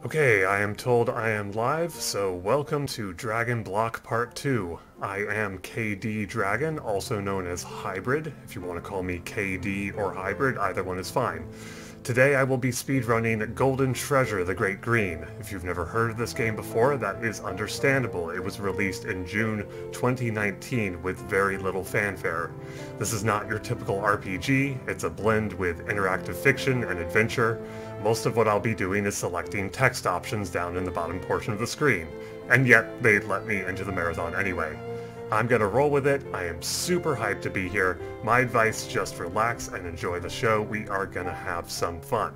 Okay, I am told I am live, so welcome to Dragon Block Part 2. I am Kddragon, also known as Hybrid. If you want to call me KD or Hybrid, either one is fine. Today I will be speedrunning Golden Treasure the Great Green. If you've never heard of this game before, that is understandable. It was released in June 2019 with very little fanfare. This is not your typical RPG, it's a blend with interactive fiction and adventure. Most of what I'll be doing is selecting text options down in the bottom portion of the screen, and yet they let me into the marathon anyway. I'm gonna roll with it. I am super hyped to be here. My advice, just relax and enjoy the show. We are gonna have some fun.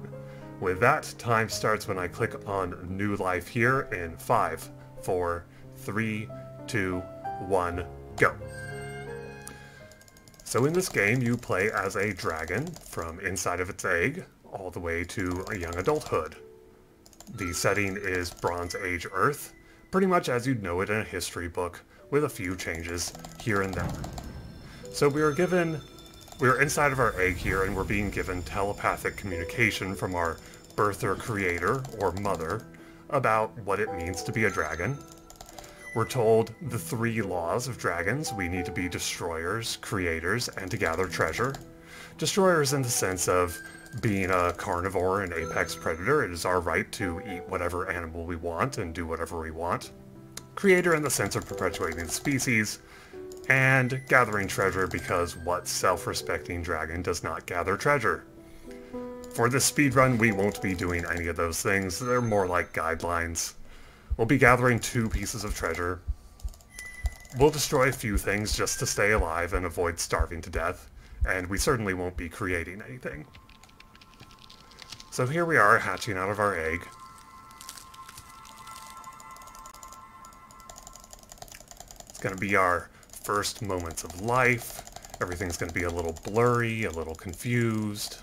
With that, time starts when I click on New Life here in 5, 4, 3, 2, 1, go. So in this game, you play as a dragon from inside of its egg all the way to a young adulthood. The setting is Bronze Age Earth, pretty much as you'd know it in a history book, with a few changes here and there. So we're inside of our egg here, and we're being given telepathic communication from our birther creator, or mother, about what it means to be a dragon. We're told the 3 laws of dragons. We need to be destroyers, creators, and to gather treasure. Destroyers in the sense of being a carnivore and apex predator. It is our right to eat whatever animal we want and do whatever we want. Creator in the sense of perpetuating the species, and gathering treasure because what self-respecting dragon does not gather treasure? For this speedrun, we won't be doing any of those things. They're more like guidelines. We'll be gathering 2 pieces of treasure. We'll destroy a few things just to stay alive and avoid starving to death, and we certainly won't be creating anything. So here we are, hatching out of our egg. It's going to be our first moments of life. Everything's going to be a little blurry, a little confused.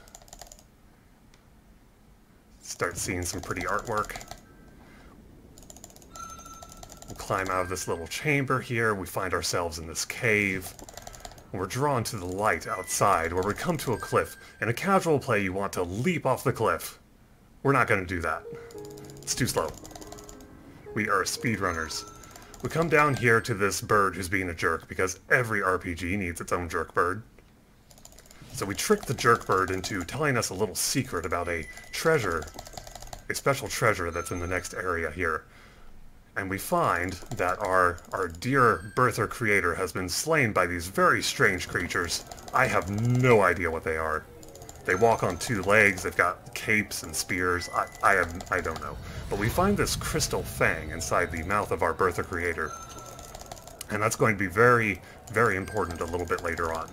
Start seeing some pretty artwork. We'll climb out of this little chamber here. We find ourselves in this cave. We're drawn to the light outside, where we come to a cliff. In a casual play, you want to leap off the cliff. We're not going to do that. It's too slow. We are speedrunners. We come down here to this bird who's being a jerk, because every RPG needs its own jerk bird. So we trick the jerk bird into telling us a little secret about a treasure, a special treasure that's in the next area here. And we find that our dear birther creator has been slain by these very strange creatures. I have no idea what they are. They walk on 2 legs, they've got capes and spears, I don't know. But we find this crystal fang inside the mouth of our birther creator. And that's going to be very, very important a little bit later on.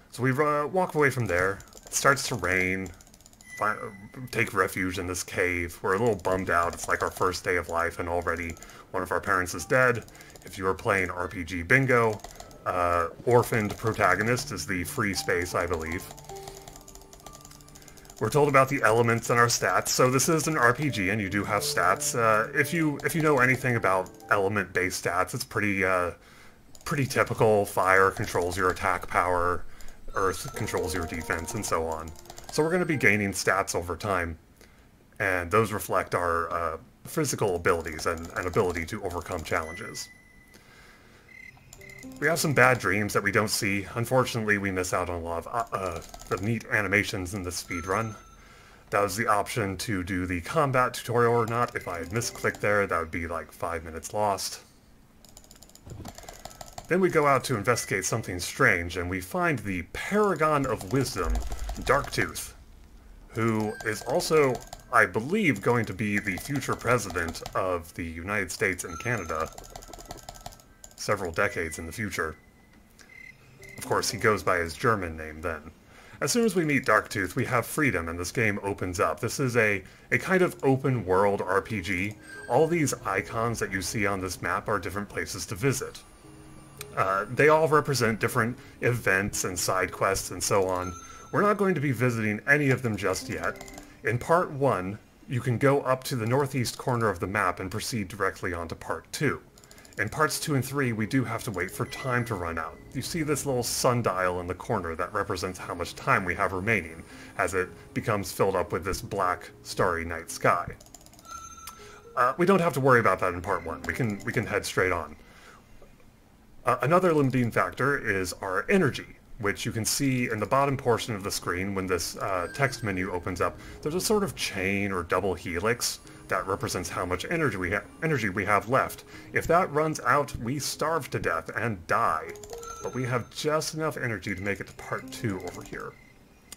So we walk away from there. It starts to rain. Take refuge in this cave. We're a little bummed out. It's like our first day of life and already one of our parents is dead. If you are playing RPG Bingo, orphaned protagonist is the free space, I believe. We're told about the elements and our stats. So this is an RPG and you do have stats. If you know anything about element-based stats, it's pretty typical. Fire controls your attack power, earth controls your defense, and so on. So we're going to be gaining stats over time, and those reflect our physical abilities and ability to overcome challenges. We have some bad dreams that we don't see. Unfortunately, we miss out on a lot of the neat animations in the speedrun. That was the option to do the combat tutorial or not. If I had misclicked there, that would be like 5 minutes lost. Then we go out to investigate something strange, and we find the Paragon of Wisdom, Darktooth, who is also, I believe, going to be the future president of the United States and Canada several decades in the future. Of course, he goes by his German name then. As soon as we meet Darktooth, we have freedom, and this game opens up. This is a kind of open-world RPG. All these icons that you see on this map are different places to visit. They all represent different events and side quests and so on. We're not going to be visiting any of them just yet. In Part 1, you can go up to the northeast corner of the map and proceed directly onto Part 2. In parts 2 and 3, we do have to wait for time to run out. You see this little sundial in the corner that represents how much time we have remaining, as it becomes filled up with this black, starry night sky. We don't have to worry about that in part 1. We can head straight on. Another limiting factor is our energy, which you can see in the bottom portion of the screen when this text menu opens up. There's a sort of chain or double helix that represents how much energy we have left. If that runs out, we starve to death and die. But we have just enough energy to make it to part 2 over here.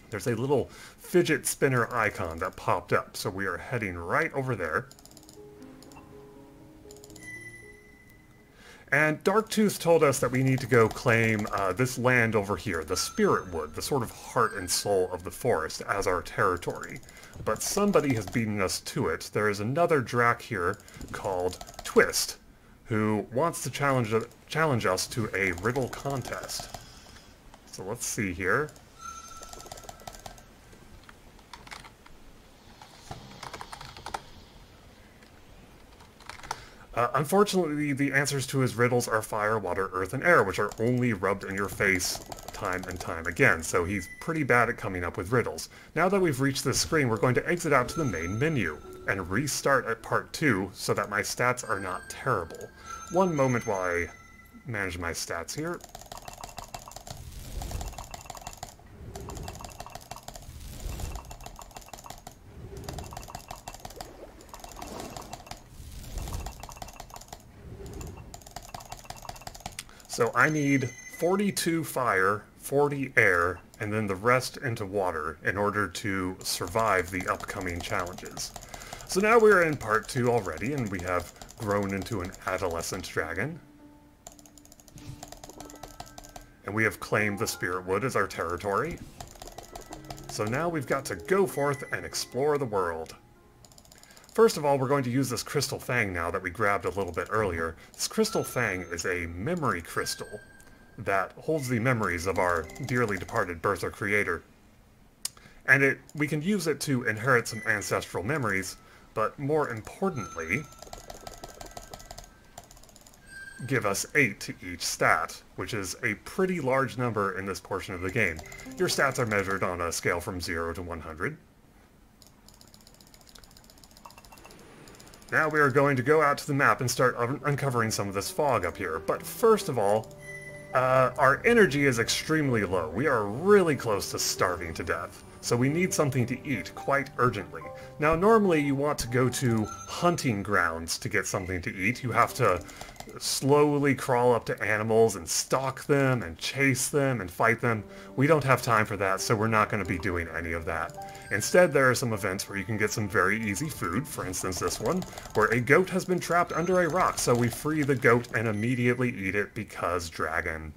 There's a little fidget spinner icon that popped up, so we are heading right over there. And Darktooth told us that we need to go claim this land over here, the Spirit Wood, the sort of heart and soul of the forest, as our territory. But somebody has beaten us to it. There is another Drac here called Twist, who wants to challenge us to a riddle contest. So let's see here. Unfortunately, the answers to his riddles are fire, water, earth, and air, which are only rubbed in your face time and time again, so he's pretty bad at coming up with riddles. Now that we've reached this screen, we're going to exit out to the main menu and restart at part 2 so that my stats are not terrible. One moment while I manage my stats here. So I need 42 fire, 40 air, and then the rest into water in order to survive the upcoming challenges. So now we're in part 2 already, and we have grown into an adolescent dragon. And we have claimed the Spirit Wood as our territory. So now we've got to go forth and explore the world. First of all, we're going to use this Crystal Fang now that we grabbed a little bit earlier. This Crystal Fang is a memory crystal that holds the memories of our dearly departed Bertha creator. And we can use it to inherit some ancestral memories, but more importantly, give us 8 to each stat, which is a pretty large number in this portion of the game. Your stats are measured on a scale from 0 to 100. Now we are going to go out to the map and start uncovering some of this fog up here. But first of all, our energy is extremely low. We are really close to starving to death. So we need something to eat quite urgently. Now normally you want to go to hunting grounds to get something to eat. You have to slowly crawl up to animals and stalk them and chase them and fight them. We don't have time for that, so we're not going to be doing any of that. Instead, there are some events where you can get some very easy food, for instance this one, where a goat has been trapped under a rock, so we free the goat and immediately eat it because dragon.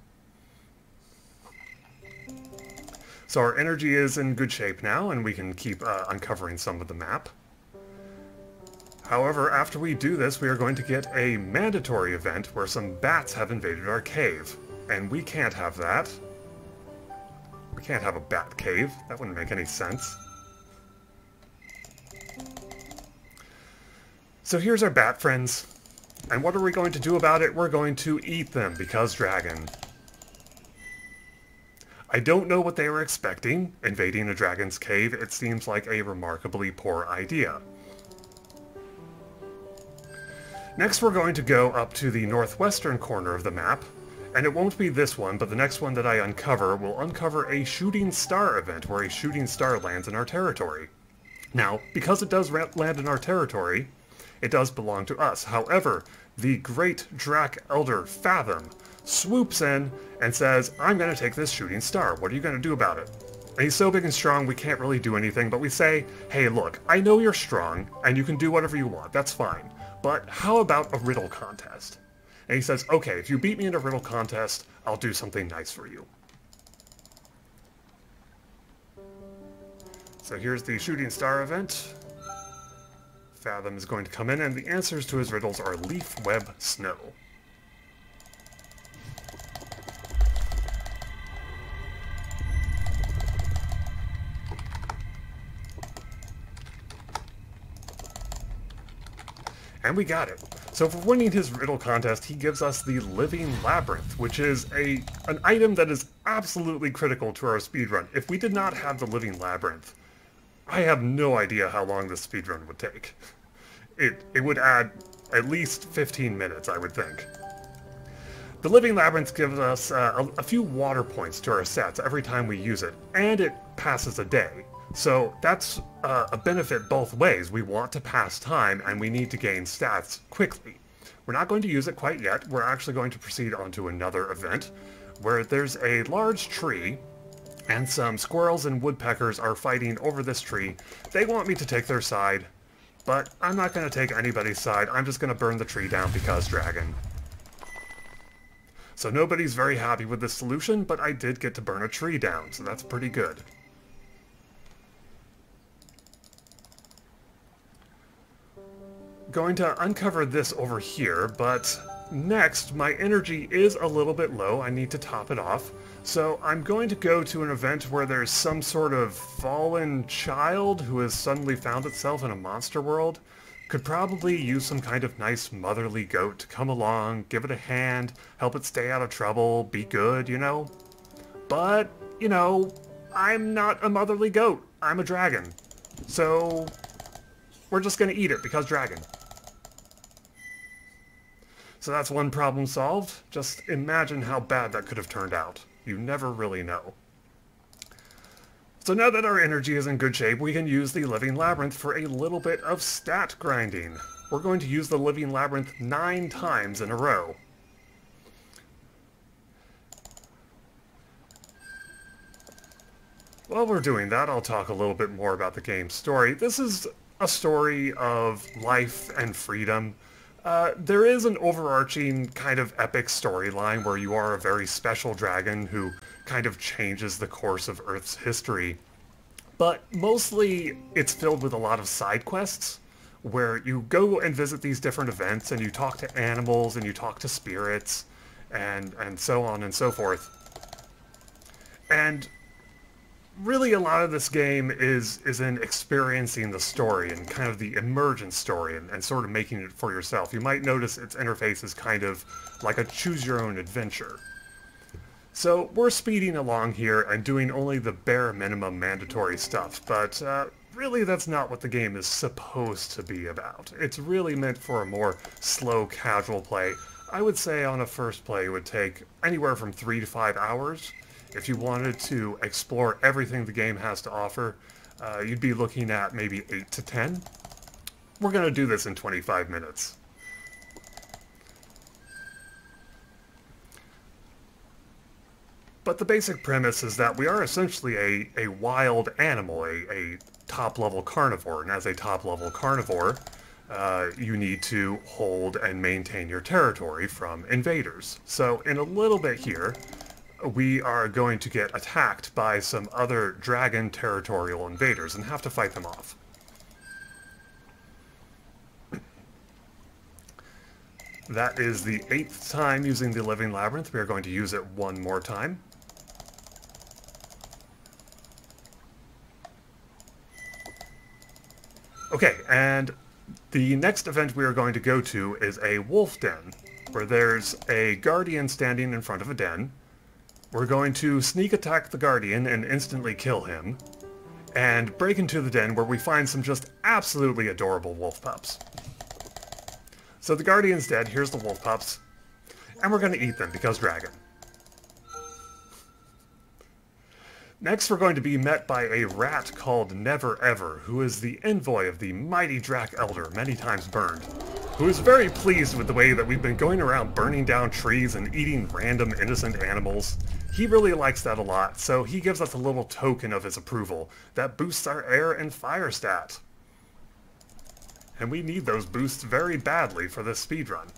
So our energy is in good shape now, and we can keep uncovering some of the map. However, after we do this, we are going to get a mandatory event where some bats have invaded our cave. And we can't have that. We can't have a bat cave. That wouldn't make any sense. So here's our bat friends. And what are we going to do about it? We're going to eat them, because dragon. I don't know what they were expecting. Invading a dragon's cave, it seems like a remarkably poor idea. Next we're going to go up to the northwestern corner of the map, and it won't be this one, but the next one that I uncover will uncover a shooting star event where a shooting star lands in our territory. Now, because it does land in our territory, it does belong to us. However, the great Drac Elder Fathom swoops in and says, I'm going to take this shooting star. What are you going to do about it? And he's so big and strong we can't really do anything, but we say, hey look, I know you're strong, and you can do whatever you want, that's fine. But how about a riddle contest? And he says, okay, if you beat me in a riddle contest, I'll do something nice for you. So here's the shooting star event. Fathom is going to come in, and the answers to his riddles are leaf, web, snow. And we got it. So So for winning his riddle contest, he gives us the Living Labyrinth, which is an item that is absolutely critical to our speedrun. If we did not have the Living Labyrinth, I have no idea how long this speedrun would take. It would add at least 15 minutes, I would think. The Living Labyrinth gives us a few water points to our sets every time we use it, and it passes a day. So that's a benefit both ways. We want to pass time, and we need to gain stats quickly. We're not going to use it quite yet. We're actually going to proceed on to another event, where there's a large tree, and some squirrels and woodpeckers are fighting over this tree. They want me to take their side, but I'm not going to take anybody's side. I'm just going to burn the tree down because dragon. So nobody's very happy with this solution, but I did get to burn a tree down, so that's pretty good. Going to uncover this over here, but next my energy is a little bit low. I need to top it off. So I'm going to go to an event where there's some sort of fallen child who has suddenly found itself in a monster world. Could probably use some kind of nice motherly goat to come along, give it a hand, help it stay out of trouble, be good, you know? But, you know, I'm not a motherly goat. I'm a dragon. So we're just gonna eat it because dragon. So that's one problem solved. Just imagine how bad that could have turned out. You never really know. So now that our energy is in good shape, we can use the Living Labyrinth for a little bit of stat grinding. We're going to use the Living Labyrinth 9 times in a row. While we're doing that, I'll talk a little bit more about the game's story. This is a story of life and freedom. There is an overarching kind of epic storyline where you are a very special dragon who kind of changes the course of Earth's history. But mostly it's filled with a lot of side quests where you go and visit these different events and you talk to animals and you talk to spirits and so on and so forth. And really a lot of this game is in experiencing the story and kind of the emergent story and sort of making it for yourself. You might notice its interface is kind of like a choose-your-own adventure. So we're speeding along here and doing only the bare minimum mandatory stuff, but really that's not what the game is supposed to be about. It's really meant for a more slow, casual play. I would say on a first play it would take anywhere from 3 to 5 hours. If you wanted to explore everything the game has to offer, you'd be looking at maybe 8 to 10. We're going to do this in 25 minutes. But the basic premise is that we are essentially a wild animal, a top-level carnivore. And as a top-level carnivore, you need to hold and maintain your territory from invaders. So in a little bit here, we are going to get attacked by some other dragon territorial invaders and have to fight them off. That is the 8th time using the Living Labyrinth. We are going to use it one more time. Okay, and the next event we are going to go to is a wolf den, where there's a guardian standing in front of a den. We're going to sneak attack the guardian and instantly kill him, and break into the den where we find some just absolutely adorable wolf pups. So the guardian's dead, here's the wolf pups, and we're going to eat them because dragon. Next we're going to be met by a rat called Never Ever, who is the envoy of the mighty Drak Elder, many times burned, who is very pleased with the way that we've been going around burning down trees and eating random innocent animals. He really likes that a lot, so he gives us a little token of his approval that boosts our air and fire stat. And we need those boosts very badly for this speedrun.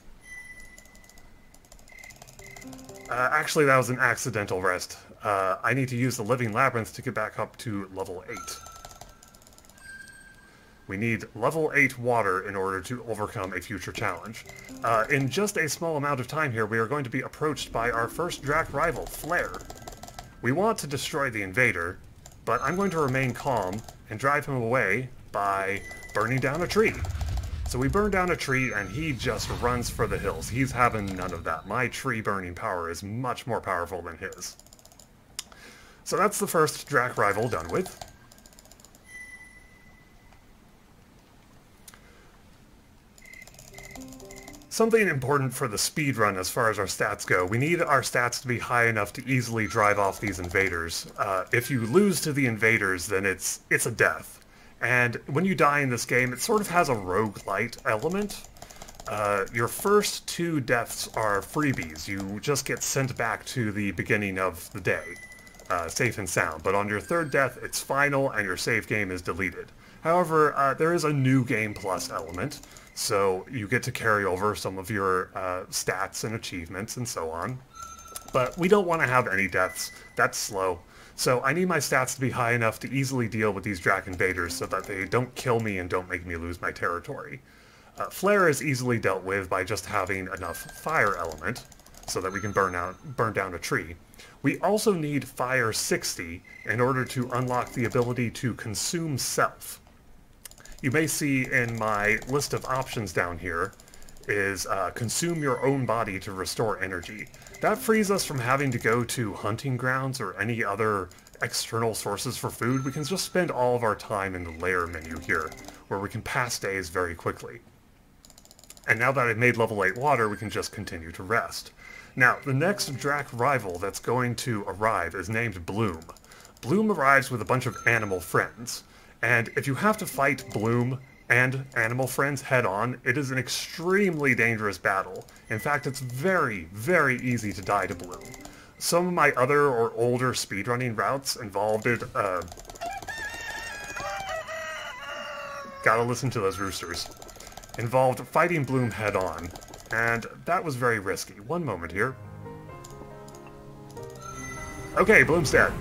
Actually, that was an accidental rest. I need to use the Living Labyrinth to get back up to level 8. We need level 8 water in order to overcome a future challenge. In just a small amount of time here, we are going to be approached by our first Drak rival, Flare. We want to destroy the invader, but I'm going to remain calm and drive him away by burning down a tree. So we burn down a tree and he just runs for the hills. He's having none of that. My tree burning power is much more powerful than his. So that's the first Drac rival done with. Something important for the speedrun as far as our stats go. We need our stats to be high enough to easily drive off these invaders. If you lose to the invaders, then it's a death. And when you die in this game, it sort of has a roguelite element. Your first 2 deaths are freebies. You just get sent back to the beginning of the day, safe and sound. But on your 3rd death, it's final and your save game is deleted. However, there is a new game plus element. So you get to carry over some of your stats and achievements and so on. But we don't want to have any deaths. That's slow. So I need my stats to be high enough to easily deal with these Drac invaders so that they don't kill me and don't make me lose my territory. Flare is easily dealt with by just having enough fire element so that we can burn down a tree. We also need Fire 60 in order to unlock the ability to consume self. You may see in my list of options down here is consume your own body to restore energy. That frees us from having to go to hunting grounds or any other external sources for food. We can just spend all of our time in the layer menu here, where we can pass days very quickly. And now that I've made level 8 water, we can just continue to rest. Now, the next Drac rival that's going to arrive is named Bloom. Bloom arrives with a bunch of animal friends. And if you have to fight Bloom and animal friends head-on, it is an extremely dangerous battle. In fact, it's very, very easy to die to Bloom. Some of my other or older speedrunning routes involved it, gotta listen to those roosters, involved fighting Bloom head-on, and that was very risky. One moment here. Okay, Bloom's dead.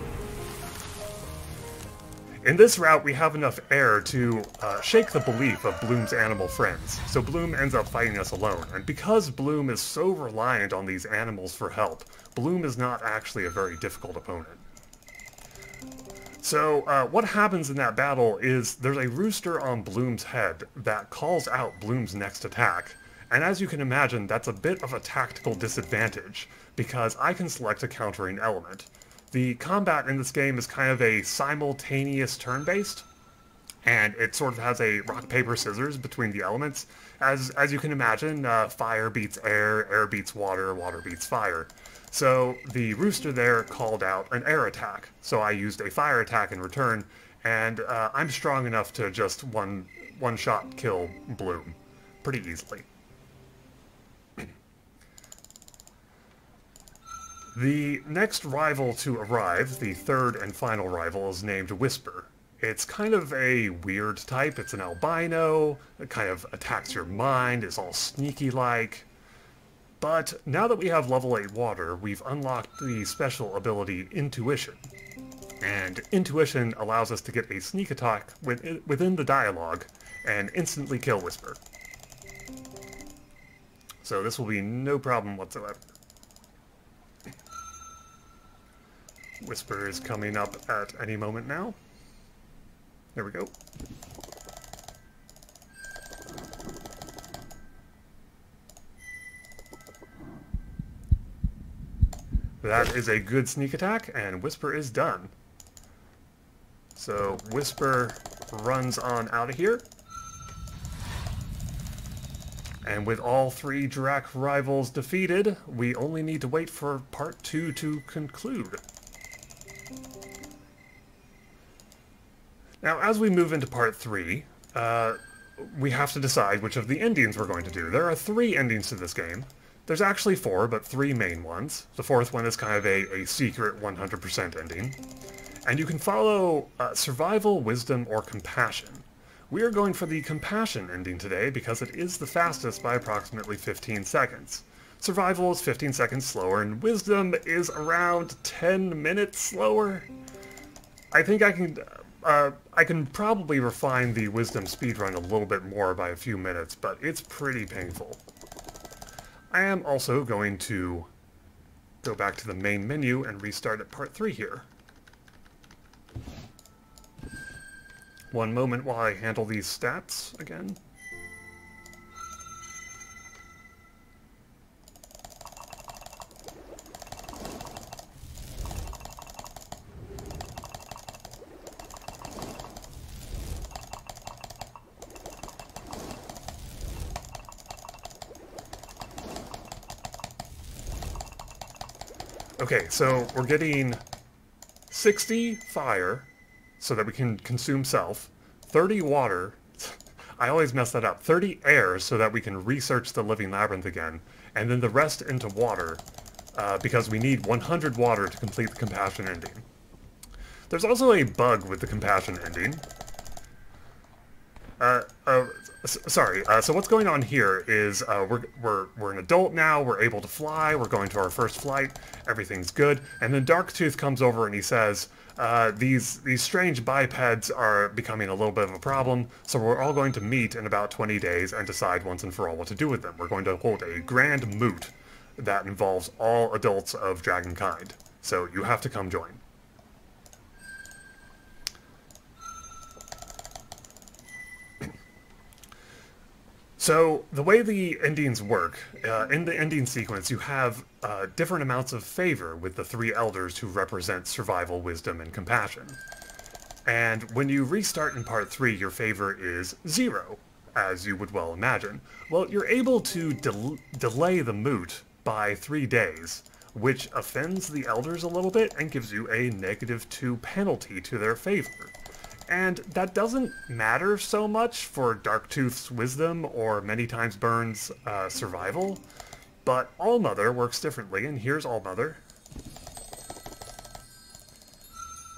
In this route, we have enough air to shake the belief of Bloom's animal friends, so Bloom ends up fighting us alone. And because Bloom is so reliant on these animals for help, Bloom is not actually a very difficult opponent. So what happens in that battle is there's a rooster on Bloom's head that calls out Bloom's next attack. And as you can imagine, that's a bit of a tactical disadvantage, because I can select a countering element. The combat in this game is kind of a simultaneous turn-based, and it sort of has a rock, paper, scissors between the elements. As you can imagine, fire beats air, air beats water, water beats fire. So the rooster there called out an air attack, so I used a fire attack in return, and I'm strong enough to just one-shot kill Bloom pretty easily. The next rival to arrive, the 3rd and final rival, is named Whisper. It's kind of a weird type. It's an albino, it kind of attacks your mind, is all sneaky-like. But now that we have level 8 water, we've unlocked the special ability Intuition. And Intuition allows us to get a sneak attack within the dialogue and instantly kill Whisper. So this will be no problem whatsoever. Whisper is coming up at any moment now. There we go. That is a good sneak attack, and Whisper is done. So Whisper runs on out of here. And with all 3 Drac rivals defeated, we only need to wait for part 2 to conclude. Now, as we move into part 3, we have to decide which of the endings we're going to do. There are 3 endings to this game. There's actually 4, but 3 main ones. The 4th one is kind of a secret 100% ending. And you can follow Survival, Wisdom, or Compassion. We are going for the Compassion ending today because it is the fastest by approximately 15 seconds. Survival is 15 seconds slower, and Wisdom is around 10 minutes slower. I think I can probably refine the Wisdom speedrun a little bit more by a few minutes, but it's pretty painful. I am also going to go back to the main menu and restart at part 3 here. One moment while I handle these stats again. Okay, so we're getting 60 fire, so that we can consume self, 30 water, I always mess that up, 30 air, so that we can research the living labyrinth again, and then the rest into water, because we need 100 water to complete the compassion ending. There's also a bug with the compassion ending. So what's going on here is we're an adult now, we're able to fly, we're going to our first flight, everything's good, and then Darktooth comes over and he says, these strange bipeds are becoming a little bit of a problem, so we're all going to meet in about 20 days and decide once and for all what to do with them. We're going to hold a grand moot that involves all adults of dragonkind, so you have to come join. So, the way the endings work, in the ending sequence you have different amounts of favor with the three elders who represent survival, wisdom, and compassion. And when you restart in part 3, your favor is 0, as you would well imagine. Well, you're able to delay the moot by 3 days, which offends the elders a little bit and gives you a -2 penalty to their favor. And that doesn't matter so much for Darktooth's wisdom or Many Times Burned's survival, but Allmother works differently, and here's Allmother.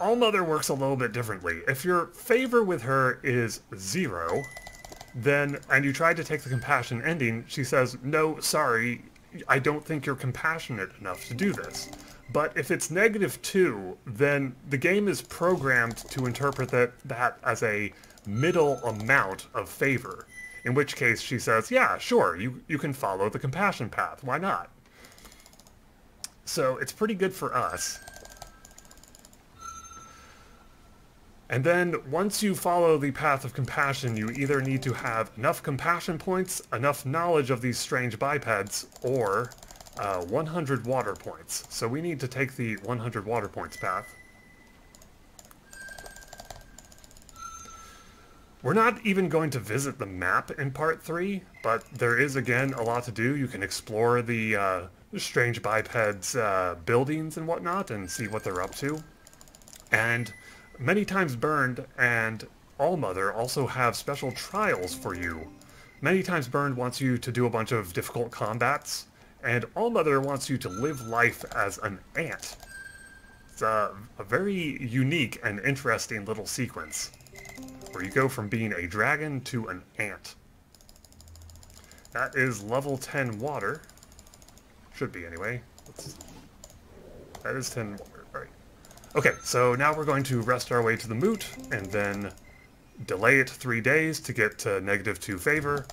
Allmother works a little bit differently. If your favor with her is 0, then, and you try to take the compassion ending, she says, no, sorry, I don't think you're compassionate enough to do this. But if it's -2, then the game is programmed to interpret that as a middle amount of favor. In which case she says, yeah, sure, you can follow the compassion path, why not? So it's pretty good for us. And then once you follow the path of compassion, you either need to have enough compassion points, enough knowledge of these strange bipeds, or 100 water points. So we need to take the 100 water points path. We're not even going to visit the map in part 3, but there is again a lot to do. You can explore the strange bipeds buildings and whatnot and see what they're up to. And Many Times Burned and Allmother also have special trials for you. Many Times Burned wants you to do a bunch of difficult combats, and Allmother wants you to live life as an ant. It's a very unique and interesting little sequence, where you go from being a dragon to an ant. That is level 10 water. Should be anyway. That is 10 water, right. Okay, so now we're going to rest our way to the moot, and then delay it 3 days to get to -2 favor,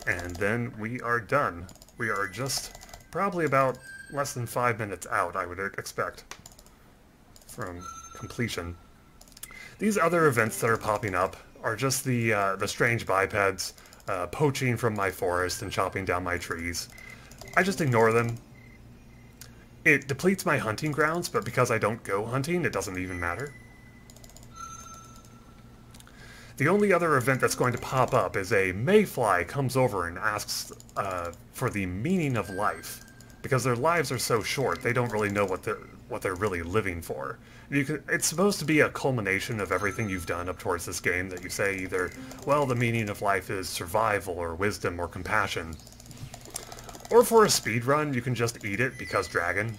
and then we are done. We are just probably about less than 5 minutes out, I would expect, from completion. These other events that are popping up are just the strange bipeds poaching from my forest and chopping down my trees. I just ignore them. It depletes my hunting grounds, but because I don't go hunting, it doesn't even matter. The only other event that's going to pop up is a mayfly comes over and asks for the meaning of life. Because their lives are so short, they don't really know what they're really living for. It's supposed to be a culmination of everything you've done up towards this game, that you say either, well, the meaning of life is survival or wisdom or compassion. Or for a speedrun, you can just eat it because dragon.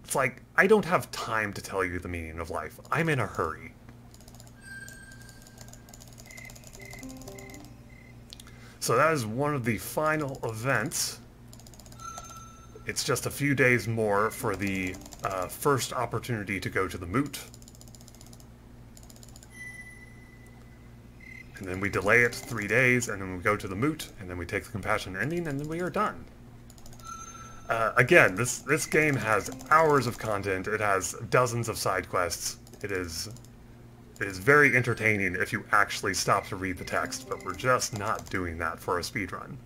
It's like, I don't have time to tell you the meaning of life. I'm in a hurry. So that is one of the final events. It's just a few days more for the first opportunity to go to the moot. And then we delay it 3 days, and then we go to the moot, and then we take the compassion ending, and then we are done. Again, this game has hours of content. It has dozens of side quests. It is very entertaining if you actually stop to read the text, but we're just not doing that for a speedrun.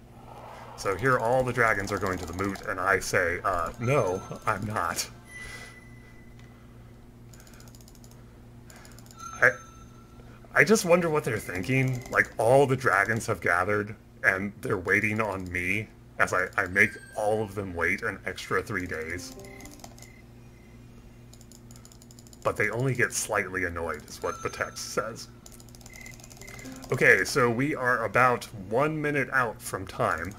So here all the dragons are going to the moot, and I say, no, I'm not. I just wonder what they're thinking. Like, all the dragons have gathered, and they're waiting on me as I make all of them wait an extra 3 days. But they only get slightly annoyed, is what the text says. Okay, so we are about 1 minute out from time.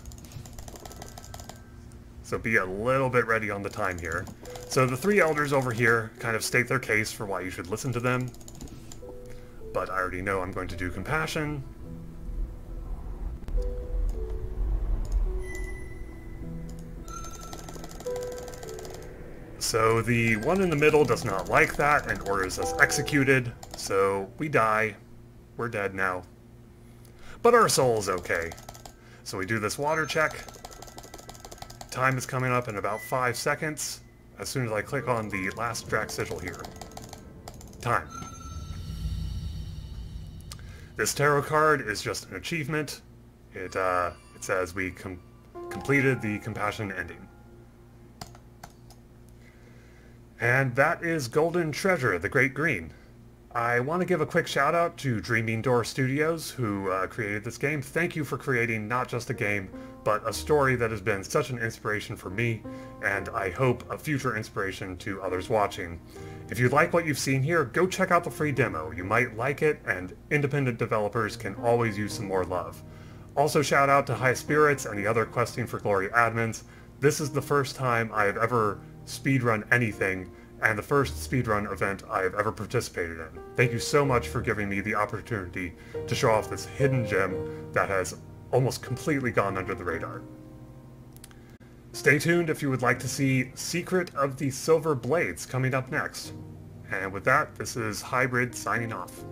So be a little bit ready on the time here. So the 3 elders over here kind of state their case for why you should listen to them. But I already know I'm going to do compassion. So the one in the middle does not like that and orders us executed. So we die. We're dead now. But our soul is okay. So we do this water check. Time is coming up in about 5 seconds. As soon as I click on the last Drac sigil here. Time. This tarot card is just an achievement. It says we completed the compassion ending. And that is Golden Treasure, the Great Green. I want to give a quick shout out to Dreaming Door Studios, who created this game. Thank you for creating not just a game, but a story that has been such an inspiration for me, and I hope a future inspiration to others watching. If you like what you've seen here, go check out the free demo. You might like it, and independent developers can always use some more love. Also shout out to High Spirits and the other Questing for Glory admins. This is the first time I have ever speedrun anything, and the first speedrun event I have ever participated in. Thank you so much for giving me the opportunity to show off this hidden gem that has almost completely gone under the radar. Stay tuned if you would like to see Secret of the Silver Blades coming up next. And with that, this is Hybrid signing off.